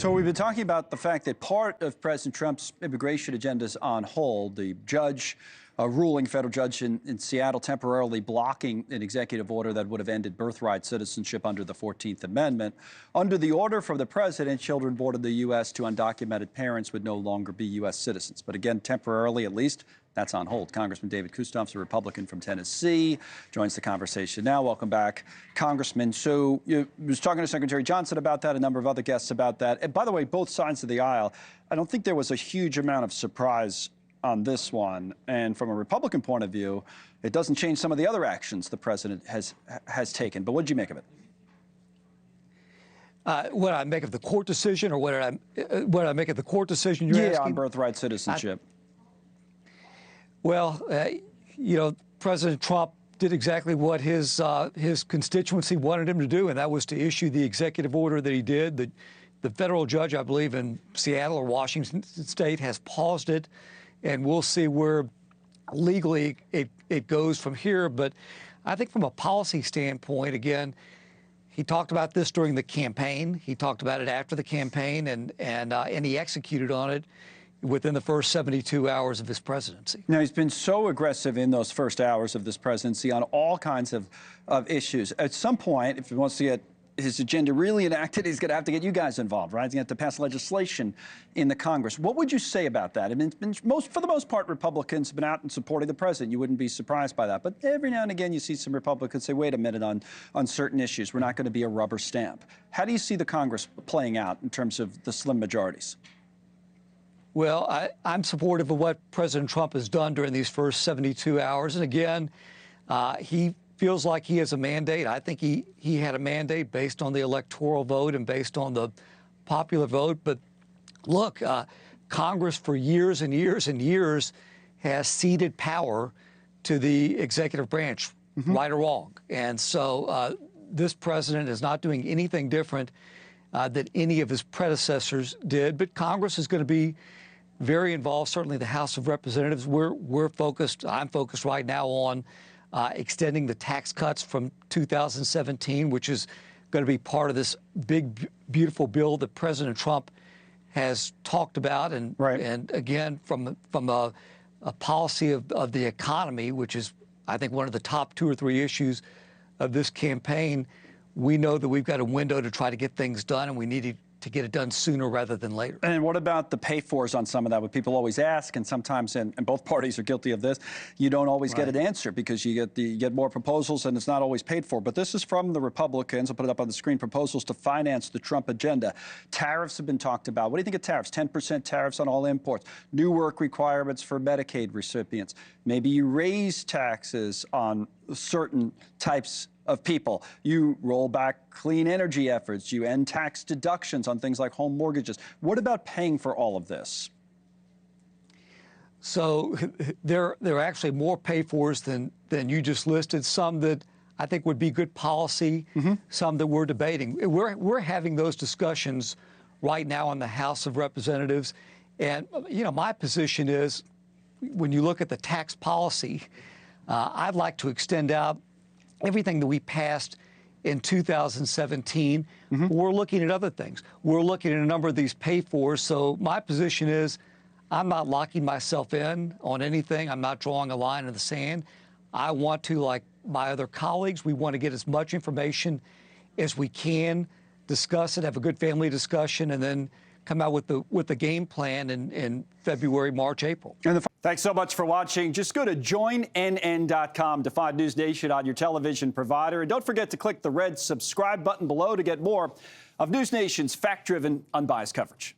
So we've been talking about the fact that part of President Trump's immigration agenda is on hold. The judge, a ruling federal judge in Seattle, temporarily blocking an executive order that would have ended birthright citizenship under the 14th Amendment. Under the order from the president, children born in the U.S. to undocumented parents would no longer be U.S. citizens. But again, temporarily at least, that's on hold. Congressman David Kustoff, a Republican from Tennessee, joins the conversation now. Welcome back, Congressman. So you was talking to Secretary Johnson about that, a number of other guests about that. And by the way, both sides of the aisle, I don't think there was a huge amount of surprise on this one. And from a Republican point of view, it doesn't change some of the other actions the president has taken. But what did you make of it? What did I make of the court decision, or what did I make of the court decision? You're asking? On birthright citizenship. President Trump did exactly what his constituency wanted him to do, and that was to issue the executive order that he did. The federal judge, I believe, in Seattle or Washington State has paused it, and we'll see where legally it goes from here. But I think from a policy standpoint, again, he talked about this during the campaign. He talked about it after the campaign, and he executed on it within the first 72 hours of his presidency. Now, he's been so aggressive in those first hours of this presidency on all kinds of issues. At some point, if he wants to get his agenda really enacted, he's going to have to get you guys involved, right? He's going to have to pass legislation in the Congress. What would you say about that? I mean, for the most part, Republicans have been out and supporting the president. You wouldn't be surprised by that. But every now and again, you see some Republicans say, wait a minute, on certain issues, we're not going to be a rubber stamp. How do you see the Congress playing out in terms of the slim majorities? Well, I'm supportive of what President Trump has done during these first 72 hours. And again, he feels like he has a mandate. I think he had a mandate based on the electoral vote and based on the popular vote. But look, Congress for years and years and years has ceded power to the executive branch, right or wrong. And so this president is not doing anything different than any of his predecessors did. But Congress is going to be very involved, certainly the House of Representatives. I'm focused right now on extending the tax cuts from 2017, which is going to be part of this big, beautiful bill that President Trump has talked about. And, and again, from a policy of the economy, which is, I think, one of the top 2 or 3 issues of this campaign, we know that we've got a window to try to get things done, and we need to get it done sooner rather than later. And what about the pay-fors on some of that? What people always ask, and sometimes, and both parties are guilty of this, you don't always get an answer because you get more proposals and it's not always paid for. But this is from the Republicans. I'll put it up on the screen. Proposals to finance the Trump agenda. Tariffs have been talked about. What do you think of tariffs? 10% tariffs on all imports. New work requirements for Medicaid recipients. Maybe you raise taxes on certain types of people. You roll back clean energy efforts. You end tax deductions on things like home mortgages. What about paying for all of this? So there are actually more pay-fors than you just listed. Some that I think would be good policy, some that we're debating. We're having those discussions right now in the House of Representatives. And, my position is, when you look at the tax policy, I'd like to extend out everything that we passed in 2017. We're looking at other things. We're looking at a number of these pay-fors. So my position is I'm not locking myself in on anything. I'm not drawing a line in the sand. I want to, like my other colleagues, we want to get as much information as we can, discuss it, have a good family discussion, and then come out with the game plan in February, March, April. Thanks so much for watching. Just go to joinnn.com to find News Nation on your television provider. And don't forget to click the red subscribe button below to get more of News Nation's fact-driven, unbiased coverage.